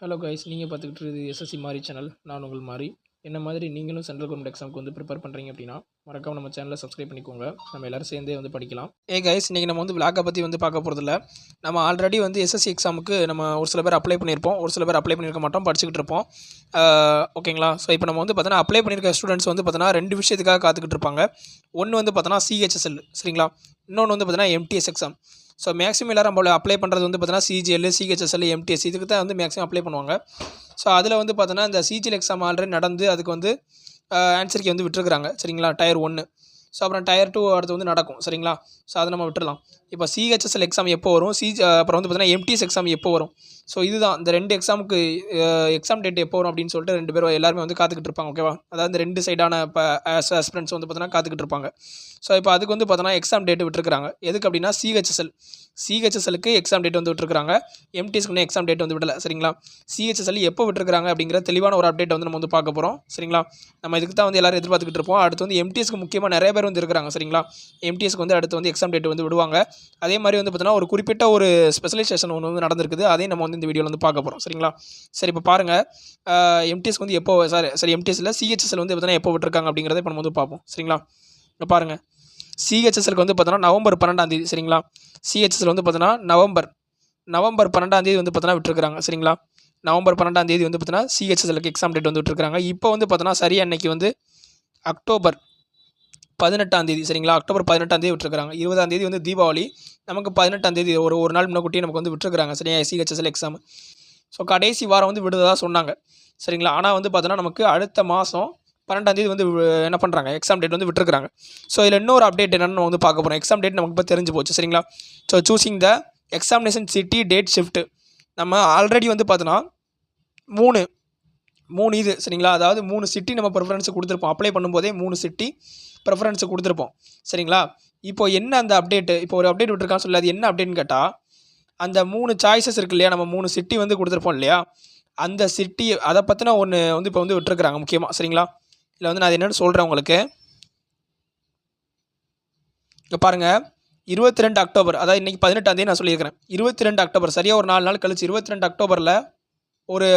Hello guys, நீங்கள் பார்த்துக்கிட்டு இருக்குது எஸ்எஸ்சி மாரி சேனல். நான் உங்கள் மாரி. என்ன மாதிரி நீங்களும் சென்ட்ரல் கவர்மெண்ட் எக்ஸாமுக்கு வந்து ப்ரிப்பேர் பண்ணுறீங்க அப்படின்னா மறக்காம நம்ம சேனலை சப்ஸ்கிரைப் பண்ணிக்கோங்க. நம்ம எல்லோரும் சேர்ந்தே வந்து படிக்கலாம். கைஸ், இன்றைக்கி நம்ம வந்து விளாக்கை பற்றி வந்து பார்க்க போகிறதில்ல. நம்ம ஆல்ரெடி வந்து எஸ்எஸ்சி எக்ஸாமுக்கு நம்ம ஒரு சில பேர் அப்ளை பண்ணியிருப்போம், ஒரு சில பேர் அப்ளை பண்ணியிருக்க மாட்டோம், படிச்சுக்கிட்டு இருப்போம். ஓகேங்களா? ஸோ இப்போ நம்ம வந்து பார்த்தோன்னா அப்ளை பண்ணியிருக்க ஸ்டூடெண்ட்ஸ் வந்து பார்த்தோன்னா ரெண்டு விஷயத்துக்காக காத்துக்கிட்டு இருப்பாங்க. ஒன்று வந்து பார்த்தோன்னா சிஹெச்எஸ்எல், சரிங்களா? இன்னொன்று வந்து பார்த்தோன்னா எம்டிஎஸ் எக்ஸாம். ஸோ மேக்ஸிமம் எல்லோரும் நம்ம அப்ளை பண்ணுறது வந்து பார்த்தோன்னா சிஜிஎல், சிஹெச்எஸ்எல், எம்டிஎஸ் இதுக்கு தான் வந்து மேக்ஸிமம் அப்ளை பண்ணுவாங்க. ஸோ அதில் வந்து பார்த்தோன்னா இந்த சிஜிஎல் எக்ஸாம் ஆல்ரெடி நடந்து அதுக்கு வந்து ஆன்சருக்கு வந்து விட்டுருக்குறாங்க, சரிங்களா? டயர் 1. ஸோ அப்புறம் டயர் 2 அடுத்து வந்து நடக்கும், சரிங்களா? ஸோ அதை நம்ம விட்டுடலாம். இப்போ சிஹெச்எஸ்எல் எக்ஸாம் எப்போ வரும், அப்புறம் வந்து பார்த்தீங்கன்னா எம்டிஎஸ் எக்ஸாம் எப்போ வரும்? ஸோ இதுதான் இந்த ரெண்டு எக்ஸாமுக்கு எக்ஸாம் டேட் எப்போ வரும் அப்படின்னு சொல்லிட்டு ரெண்டு பேரும் எல்லாருமே வந்து காத்துக்கிட்டு இருப்பாங்க, ஓகேவா? அதாவது இந்த ரெண்டு சைடான இப்போ ஆஸ்பிரண்ட்ஸ் வந்து பார்த்தீங்கன்னா காத்துக்கிட்டு இருப்பாங்க. ஸோ இப்போ அதுக்கு வந்து பார்த்தோன்னா எக்ஸாம் டேட் விட்டுருக்காங்க. எதுக்கு அப்படின்னா சிஹெச்எஸ்எலுக்கு எக்ஸாம் டேட் வந்து விட்டுருக்காங்க. எம்டிஎஸ்க்கு எக்ஸாம் டேட் வந்து விடலை, சரிங்களா? சிஹெச்எஸ்எல் எப்போ விட்டுருக்காங்க அப்படிங்கிற தெளிவான ஒரு அப்டேட் வந்து நம்ம வந்து பார்க்க போகிறோம், சரிங்களா? நம்ம இதுக்கு தான் வந்து எல்லோரும் எதிர்பார்த்துக்கிட்டு இருப்போம். அடுத்து வந்து எம்டிஎஸ்க்கு முக்கியமாக நிறைய பேர் வந்து இருக்கிறாங்க, சரிங்களா? எம்டிஎஸ்க்கு வந்து அடுத்து வந்து எக்ஸாம் டேட் வந்து விடுவாங்க. அதே மாதிரி வந்து பார்த்தீங்கன்னா ஒரு குறிப்பிட்ட ஒரு ஸ்பெஷலைசேஷன் ஒன்று வந்து நடந்திருக்குது. அதையும் நம்ம வந்து இந்த வீடியோவில் வந்து பார்க்க போகிறோம், சரிங்களா? சரி, இப்போ பாருங்கள், எம்டிஎஸ்க்கு வந்து எப்போ எம்டிஎஸ்ல சிஹெச்எஸ்எல் வந்து பார்த்தீங்கன்னா எப்போ விட்டுருக்காங்க அப்படிங்கிறத இப்போ நம்ம வந்து பார்ப்போம், சரிங்களா? இப்போ பாருங்கள், சிஹெச்எஸ்எலுக்கு வந்து பார்த்தோன்னா நவம்பர் 12, சரிங்களா? சிஹெச்எஸ்எல் வந்து பார்த்தோன்னா நவம்பர் 12 வந்து பார்த்தோன்னா விட்டுருக்காங்க, சரிங்களா? நவம்பர் 12 வந்து பார்த்தோன்னா சிஹெச்எஸ்எலுக்கு எக்ஸாம் டேட் வந்து விட்டுருக்காங்க. இப்போ வந்து பார்த்தோன்னா சரியாக அன்னைக்கு வந்து அக்டோபர் 18, சரிங்களா? அக்டோபர் 18 விட்டுருக்காங்க. 20 வந்து தீபாவளி, நமக்கு 18 ஒரு நாள் முன்னக்கூட்டியே நமக்கு வந்து விட்டுருக்காங்க, சரியா? CHSL exam. ஸோ கடைசி வாரம் வந்து விடுததாக சொன்னாங்க, சரிங்களா? ஆனால் வந்து பார்த்தோன்னா நமக்கு அடுத்த மாதம் 12 வந்து என்ன பண்ணுறாங்க, எக்ஸாம் டேட் வந்து விட்டுருக்காங்க. ஸோ இதில் இன்னொரு அப்டேட் என்னென்னு நம்ம வந்து பார்க்க போகிறோம். எக்ஸாம் டேட் நமக்கு இப்போ தெரிஞ்சு போச்சு, சரிங்களா? So choosing the examination city date shift. நம்ம ஆல்ரெடி வந்து பார்த்தோன்னா மூணு இது, சரிங்களா? அதாவது 3 சிட்டி நம்ம ப்ரிஃபரன்ஸ் கொடுத்துருப்போம். அப்ளை பண்ணும்போதே 3 சிட்டி ப்ரிஃபரன்ஸ் கொடுத்துருப்போம், சரிங்களா? இப்போ என்ன அந்த அப்டேட்டு, இப்போ ஒரு அப்டேட் விட்டுருக்கான்னு சொல்லி அது என்ன அப்டேட்னு கேட்டால், அந்த 3 சாய்ஸஸ் இருக்குது இல்லையா, நம்ம 3 சிட்டி வந்து கொடுத்துருப்போம் இல்லையா, அந்த சிட்டி அதை பற்றின ஒன்று வந்து இப்போ வந்து விட்டுருக்குறாங்க முக்கியமாக, சரிங்களா? இல்லை வந்து நான் என்னென்னு சொல்கிறேன் உங்களுக்கு. இங்கே பாருங்கள், 22 அக்டோபர், அதாவது இன்றைக்கி 18 நான் சொல்லியிருக்கிறேன். 22 அக்டோபர், சரியாக ஒரு 4 நாள் கழிச்சு 22 அக்டோபரில் ஒரு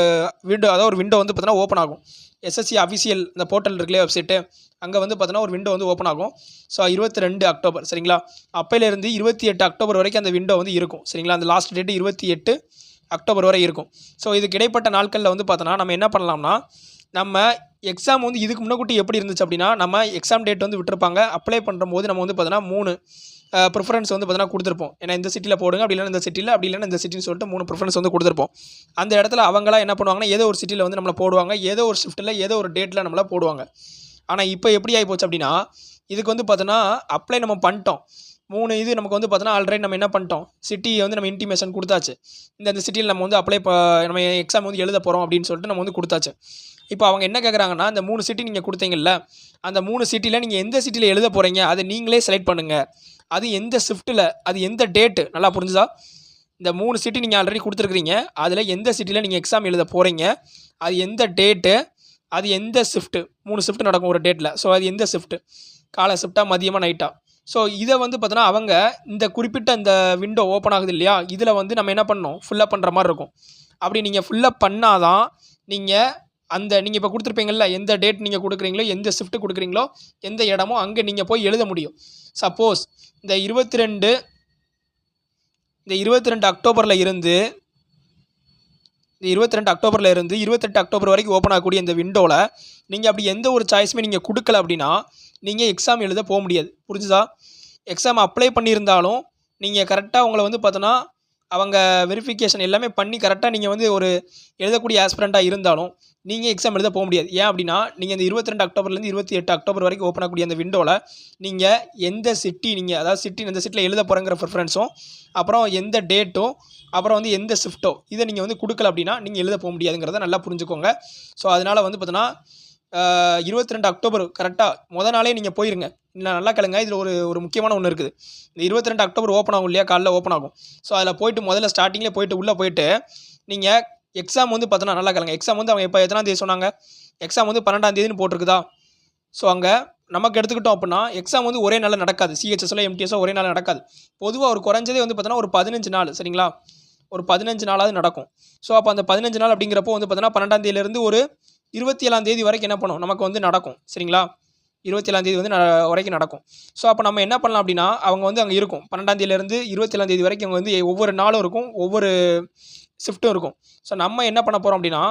விண்டோ, அதாவது ஒரு விண்டோ வந்து பார்த்தோன்னா ஓப்பன் ஆகும். எஸ்எஸ்சி அஃபிஷியல் இந்த போர்ட்டல் இருக்குல்லையே, வெப்சைட்டு, அங்கே வந்து பார்த்தோன்னா ஒரு விண்டோ வந்து ஓப்பன் ஆகும். ஸோ 22 அக்டோபர், சரிங்களா? அப்போலேருந்து 28 அக்டோபர் வரைக்கும் அந்த விண்டோ வந்து இருக்கும், சரிங்களா? அந்த லாஸ்ட் டேட்டு 28 அக்டோபர் வரை இருக்கும். ஸோ இதுக்கு இடைப்பட்ட நாட்களில் வந்து பார்த்தோன்னா நம்ம என்ன பண்ணலாம்னா, நம்ம எக்ஸாம் வந்து இதுக்கு முன்னக்கூட்டி எப்படி இருந்துச்சு அப்படின்னா, நம்ம எக்ஸாம் டேட் வந்து விட்டுருப்பாங்க. அப்ளை பண்ணும்போது நம்ம வந்து பார்த்தோன்னா 3 ப்ரிஃபரன்ஸ் வந்து பார்த்தோன்னா கொடுத்துருப்போம். ஏன்னா இந்த சிட்டியில் போடுங்க, அப்படி இல்லைன்னா இந்த சிட்டியில், அப்படி இல்லைன்னா இந்த சிட்டின்னு சொல்லிட்டு 3 ப்ரிஃபரன்ஸ் வந்து கொடுத்துருப்போம். அந்த இடத்துல அவங்களாம் என்ன பண்ணுவாங்கன்னா, ஏதோ ஒரு சிட்டியில் வந்து நம்மளை போடுவாங்க, ஏதோ ஒரு ஷிஃப்ட்டில் ஏதோ ஒரு டேட்டில் நம்மளை போடுவாங்க. ஆனால் இப்போ எப்படி ஆகி போச்சு அப்படின்னா, இதுக்கு வந்து பார்த்தோன்னா அப்ளை நம்ம பண்ணிட்டோம். 3 இது நமக்கு வந்து பார்த்தோன்னா ஆல்ரெடி நம்ம என்ன பண்ணிட்டோம், சிட்டியை வந்து நம்ம இன்டிமேஷன் கொடுத்தாச்சு. இந்த சிட்டியில் நம்ம வந்து நம்ம எக்ஸாம் வந்து எழுத போகிறோம் அப்படின்னு சொல்லிட்டு நம்ம வந்து கொடுத்தாச்சு. இப்போ அவங்க என்ன கேட்குறாங்கன்னா, இந்த 3 சிட்டி நீங்கள் கொடுத்தீங்கல்ல, அந்த 3 சிட்டியில் நீங்கள் எந்த சிட்டியில் எழுத போகிறீங்க அதை நீங்களே செலக்ட் பண்ணுங்கள். அது எந்த ஷிஃப்ட்டில், அது எந்த டேட்டு, நல்லா புரிஞ்சுதா? இந்த 3 சிட்டி நீங்கள் ஆல்ரெடி கொடுத்துருக்குறீங்க, அதில் எந்த சிட்டியில் நீங்கள் எக்ஸாம் எழுத போகிறீங்க, அது எந்த டேட்டு, அது எந்த ஷிஃப்ட்டு, 3 ஷிஃப்ட் நடக்கும் ஒரு டேட்டில். ஸோ அது எந்த ஷிஃப்ட்டு, காலை ஷிஃப்ட்டாக, மதியமாக, நைட்டாக. ஸோ இதை வந்து பார்த்தோன்னா அவங்க இந்த குறிப்பிட்ட இந்த விண்டோ ஓப்பன் ஆகுது இல்லையா, இதில் வந்து நம்ம என்ன பண்ணணும், ஃபுல்லப் பண்ணுற மாதிரி இருக்கும். அப்படி நீங்கள் ஃபுல்லப் பண்ணால் தான் நீங்கள் இப்போ கொடுத்துருப்பீங்கள்ல, எந்த டேட் நீங்கள் கொடுக்குறீங்களோ, எந்த ஷிஃப்ட்டு கொடுக்குறீங்களோ, எந்த இடமோ அங்கே நீங்கள் போய் எழுத முடியும். சப்போஸ் இந்த 22 அக்டோபரில் இருந்து 28 அக்டோபர் வரைக்கும் ஓப்பன் ஆகக்கூடிய இந்த விண்டோவில் நீங்கள் அப்படி எந்த ஒரு சாய்ஸுமே நீங்கள் கொடுக்கல அப்படின்னா நீங்கள் எக்ஸாம் எழுத போக முடியாது, புரிஞ்சுதா? எக்ஸாம் அப்ளை பண்ணியிருந்தாலும் நீங்கள் கரெக்டாக உங்களை வந்து பார்த்தோன்னா அவங்க வெரிஃபிகேஷன் எல்லாமே பண்ணி கரெக்டாக நீங்கள் வந்து ஒரு எழுதக்கூடிய ஆஸ்பிரண்ட்டாக இருந்தாலும் நீங்கள் எக்ஸாம் எழுத போக முடியாது. ஏன் அப்படின்னா, நீங்கள் இந்த 22 அக்டோபர்லேருந்து 28 அக்டோபர் வரைக்கும் ஓப்பன் ஆகக்கூடிய அந்த விண்டோவில் நீங்கள் எந்த சிட்டி, நீங்கள் அதாவது சிட்டி இந்த சிட்டியில் எழுத போகிறங்கிற ப்ரிஃபரன்ஸும், அப்புறம் எந்த டேட்டும், அப்புறம் வந்து எந்த ஷிஃப்ட்டோ இதை நீங்கள் வந்து கொடுக்கல அப்படின்னா நீங்கள் எழுத போக முடியாதுங்கிறத நல்லா புரிஞ்சுக்கோங்க. ஸோ அதனால் வந்து பார்த்தோன்னா 22 அக்டோபர் கரெக்டாக நாளே நீங்கள் போயிருங்க. இல்லை நல்லா கேளுங்க, இதில் ஒரு முக்கியமான ஒன்று இருக்குது. இந்த 22 அக்டோபர் ஓப்பன் ஆகும் இல்லையா, காலைல ஓப்பன் ஆகும். ஸோ அதில் போய்ட்டு முதல்ல ஸ்டார்டிங்லேயே போய்ட்டு உள்ளே போய்ட்டு நீங்கள் எக்ஸாம் வந்து பார்த்தோன்னா நல்லா கேளுங்க, எக்ஸாம் வந்து அவங்க இப்போ எத்தனாம் தேதி சொன்னாங்க, எக்ஸாம் வந்து 12 போட்டிருக்குதா? ஸோ அங்கே நமக்கு எடுத்துக்கிட்டோம் அப்படின்னா எக்ஸாம் வந்து ஒரே நாளில் நடக்காது. சிஹெச்எஸ்ல எம்டிஎஸ்ஸோ ஒரே நாள் நடக்காது. பொதுவாக ஒரு குறைஞ்சதே வந்து பார்த்தோன்னா ஒரு 15 நாள், சரிங்களா? ஒரு 15 நாளாவது நடக்கும். ஸோ அப்போ அந்த 15 நாள் அப்படிங்கிறப்போ வந்து பார்த்தீங்கன்னா 12ஆம் தேதியிலேருந்து ஒரு 27ஆம் தேதி வரைக்கும் என்ன பண்ணும் நமக்கு வந்து நடக்கும். சரிங்களா? 27ஆம் தேதி வந்து வரைக்கும் நடக்கும். ஸோ அப்போ நம்ம என்ன பண்ணலாம் அப்படின்னா, அவங்க வந்து அங்கே இருக்கும். 12ஆம் தேதியிலேருந்து 27ஆம் தேதி வரைக்கும் அங்கே வந்து ஒவ்வொரு நாளும் இருக்கும், ஒவ்வொரு ஷிஃப்ட்டும் இருக்கும். ஸோ நம்ம என்ன பண்ண போகிறோம் அப்படின்னா,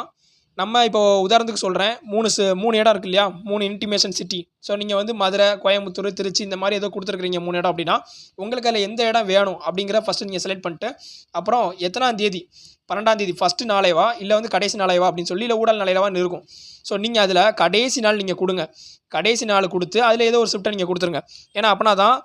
நம்ம இப்போ உதாரணத்துக்கு சொல்கிறேன், 3 இடம் இருக்கு இல்லையா? 3 இன்டிமேஷன் சிட்டி. ஸோ நீங்கள் வந்து மதுரை, கோயம்புத்தூர், திருச்சி இந்த மாதிரி ஏதோ கொடுத்துருக்குறீங்க 3 இடம் அப்படின்னா, உங்களுக்கு அதில் எந்த இடம் வேணும் அப்படிங்கிற ஃபஸ்ட்டு நீங்கள் செலக்ட் பண்ணிட்டு, அப்புறம் எத்தனாம் தேதி 12ஆம் தேதி ஃபஸ்ட்டு நாளேவா இல்லை வந்து கடைசி நாளேவா அப்படின்னு சொல்லி இல்லை ஊடல் நாளேவான்னு இருக்கும். ஸோ நீங்கள் அதில் கடைசி நாள் நீங்கள் கொடுங்க. கடைசி நாள் கொடுத்து அதில் ஏதோ ஒரு ஷிஃப்ட்டை நீங்கள் கொடுத்துருங்க. ஏன்னா அப்படின்னா தான்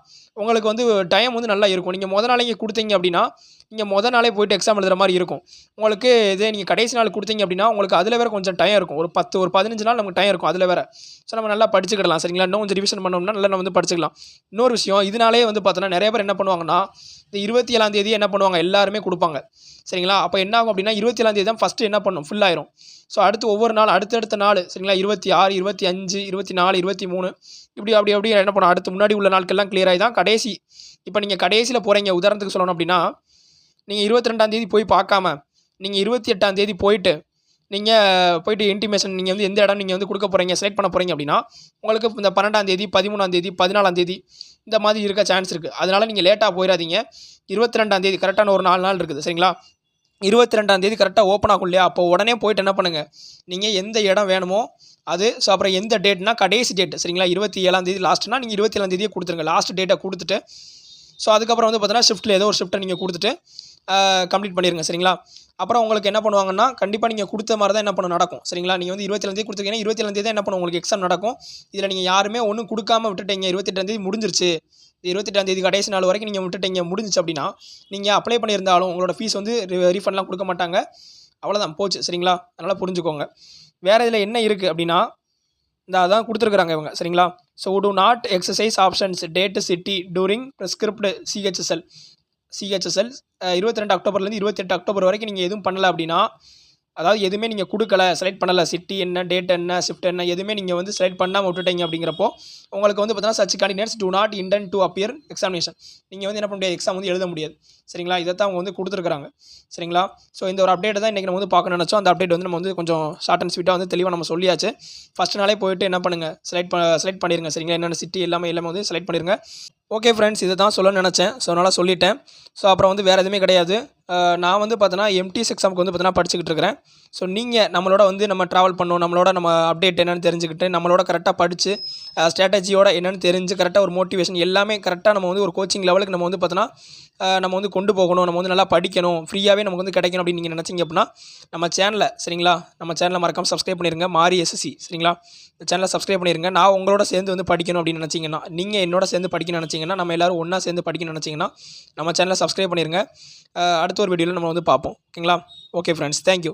உங்களுக்கு வந்து டைம் வந்து நல்லா இருக்கும். நீங்கள் நாளே கொடுத்தீங்க அப்படின்னா, நீங்கள் நாளே போய்ட்டு எக்ஸாம் எழுதுகிற மாதிரி இருக்கும். உங்களுக்கு இதே நீங்கள் கடைசி நாள் கொடுத்தீங்க அப்படின்னா, உங்களுக்கு அதில் வேறு கொஞ்சம் டைம் இருக்கும். ஒரு 15 நாள் நமக்கு டைம் இருக்கும் அதில் வேறு. ஸோ நம்ம நல்லா படிச்சுக்கிடலாம். சரிங்களா? இன்னும் கொஞ்சம் ரிவிஷன் பண்ணோம்னா நல்லா நம்ம வந்து படிச்சுக்கலாம். இன்னொரு விஷயம், இதனாலே வந்து பார்த்தோன்னா நிறைய பேர் என்ன பண்ணுவாங்கன்னா, இந்த 27ஆம் தேதி என்ன பண்ணுவாங்க, எல்லாருமே கொடுப்பாங்க. சரிங்களா? அப்போ என்ன ஆகும் அப்படின்னா 27ஆம் தேதி தான் ஃபஸ்ட்டு என்ன பண்ணும், ஃபுல் ஆயிரும். ஸோ அடுத்து ஒவ்வொரு நாள் அடுத்தடுத்த நாள் சரிங்களா, 26, 25, 24, 23 அப்படி என்ன பண்ணும், அடுத்து முன்னாடி உள்ள நாட்கள்லாம் கிளியர் ஆகி தான் கடைசி. இப்போ நீங்கள் கடைசியில் போகிறீங்க, உதாரணத்துக்கு சொல்லணும் அப்படின்னா, நீங்கள் 22ஆம் தேதி போய் பார்க்காம நீங்கள் 28ஆம் தேதி போயிட்டு இன்டிமேஷன் நீங்கள் வந்து எந்த இடம் நீங்கள் வந்து கொடுக்க போகிறீங்க, செலக்ட் பண்ண போகிறீங்க அப்படின்னா, உங்களுக்கு இந்த 12ஆம் தேதி, 13ஆம் தேதி, 14ஆம் தேதி இந்த மாதிரி இருக்க சான்ஸ் இருக்குது. அதனால் நீங்கள் லேட்டாக போயிடாதீங்க. 22ஆம் தேதி கரெக்டான ஒரு 4 நாள் இருக்குது. சரிங்களா? 22ஆம் தேதி கரெக்டாக ஓப்பன் ஆகும் இல்லையா? அப்போ உடனே போய்ட்டு என்ன பண்ணுங்கள், நீங்கள் எந்த இடம் வேணுமோ அது. ஸோ அப்புறம் எந்த டேட்னா கடைசி டேட். சரிங்களா? 27ஆம் தேதி லாஸ்ட்னா நீங்கள் 27ஆம் தேதியே கொடுத்துருங்க. லாஸ்ட் டேட்டை கொடுத்துட்டு, ஸோ அதுக்கப்புறம் வந்து பார்த்தீங்கன்னா ஷிஃப்ட்டில் ஏதோ ஒரு ஷிஃப்ட்டை நீங்கள் கொடுத்துட்டு கம்ப்ளீட் பண்ணிடுங்க. சரிங்களா? அப்புறம் உங்களுக்கு என்ன பண்ணுவாங்கன்னா, கண்டிப்பாக நீங்கள் கொடுத்த மாதிரி தான் என்ன பண்ண நடக்கும். சரிங்களா? நீங்கள் வந்து 27ஆம் தேதி கொடுத்துருக்கீங்கன்னா 27ஆம் தேதி என்ன பண்ணும், உங்களுக்கு எக்ஸாம் நடக்கும். இதில் நீங்கள் யாருமே ஒன்றும் கொடுக்காம விட்டுட்டீங்க, 28ஆம் தேதி முடிஞ்சிருச்சு, 28ஆம் தேதி கடைசி நாள் வரைக்கும் நீங்கள் விட்டுட்டீங்க, முடிஞ்சிச்சு அப்படின்னா, நீங்கள் அப்ளை பண்ணியிருந்தாலும் உங்களோட ஃபீஸ் வந்து ரீஃபண்ட்லாம் கொடுக்க மாட்டாங்க. அவ்வளோதான், போச்சு. சரிங்களா? அதனால் புரிஞ்சுக்கோங்க. வேறு இதில் என்ன இருக்குது அப்படின்னா, இந்த அதான் கொடுத்துருக்குறாங்க இவங்க. சரிங்களா? So do not exercise options date city during prescribed CHSL 22 அக்டோபர்லேருந்து 28 October வரைக்கும் நீங்கள் எதுவும் பண்ணலை அப்படின்னா, அதாவது எதுவுமே நீங்கள் கொடுக்கல, செலக்ட் பண்ணலை, சிட்டி என்ன, டேட் என்ன, ஷிஃப்ட் என்ன, எதுவுமே நீங்கள் வந்து செலக்ட் பண்ணாமல் விட்டுட்டீங்க அப்படிங்கிறப்போ உங்களுக்கு வந்து பார்த்தீங்கன்னா such candidates do not intend to appear examination. நீங்கள் வந்து என்ன பண்ண முடியாது, எக்ஸாம் வந்து எழுத முடியாது. சரிங்களா? இதை தான் அவங்க வந்து கொடுத்துருக்குறாங்க. சரிங்களா? ஸோ இந்த ஒரு அப்டேட் தான் இன்றைக்கி நம்ம வந்து பார்க்க நினச்சோம். அந்த அப்டேட் வந்து நம்ம வந்து கொஞ்சம் ஷார்ட் அண்ட் ஸ்வீட்டாக வந்து தெளிவாக நம்ம சொல்லியாச்சு. ஃபஸ்ட் நாளே போய்ட்டு என்ன பண்ணுங்கள், செலக்ட் பண்ணிடுங்க. சரிங்களா? என்னென்ன சிட்டி எல்லாமே வந்து செலக்ட் பண்ணிடுங்க. ஓகே ஃப்ரெண்ட்ஸ், இதை தான் சொல்ல நினச்சேன். ஸோ அதனால் சொல்லிட்டேன். ஸோ அப்புறம் வந்து வேறு எதுவுமே கிடையாது. நான் வந்து பார்த்தோன்னா எம்டிஎஸ் எக்ஸாமுக்கு வந்து பார்த்தீங்கன்னா படிச்சுக்கிட்டு இருக்கிறேன். ஸோ நீங்கள் நம்மளோட வந்து நம்ம ட்ராவல் பண்ணணும், நம்மளோட நம்ம அப்டேட் என்னென்னு தெரிஞ்சுக்கிட்டு, நம்மளோட கரெக்டாக படித்து ஸ்ட்ராட்டஜியோட என்னென்னு தெரிஞ்சு கரெக்டாக ஒரு மோட்டிவேஷன் எல்லாமே கரெக்டாக நம்ம வந்து ஒரு கோச்சிங் லெவலுக்கு நம்ம வந்து பார்த்தோன்னா நம்ம வந்து கொண்டு போகணும், நம்ம வந்து நல்லா படிக்கணும், ஃப்ரீயாகவே நமக்கு வந்து கிடைக்கணும் அப்படின்னு நீங்கள் நினச்சிங்க அப்படின்னா நம்ம சேனலை, சரிங்களா, நம்ம சேனலை மறக்காமல் சப்ஸ்கிரைப் பண்ணிடுங்க. மாரி எஸ்எஸ்சி. சரிங்களா? இந்த சேனலை சப்ஸ்கிரைப் பண்ணிடுங்க. நான் உங்களோட சேர்ந்து வந்து படிக்கணும் அப்படின்னு நினச்சிங்கன்னா, நீங்கள் என்னோட சேர்ந்து படிக்கணும்னு நினச்சிங்கன்னா, நம்ம எல்லோரும் ஒன்றா சேர்ந்து படிக்கணும்னு நினச்சிங்கன்னா நம்ம சேனலை சப்ஸ்கிரைப் பண்ணிடுங்க. அடுத்த ஒரு வீடியோவில் நம்ம வந்து பார்ப்போம். ஓகேங்களா? Okay friends, thank you.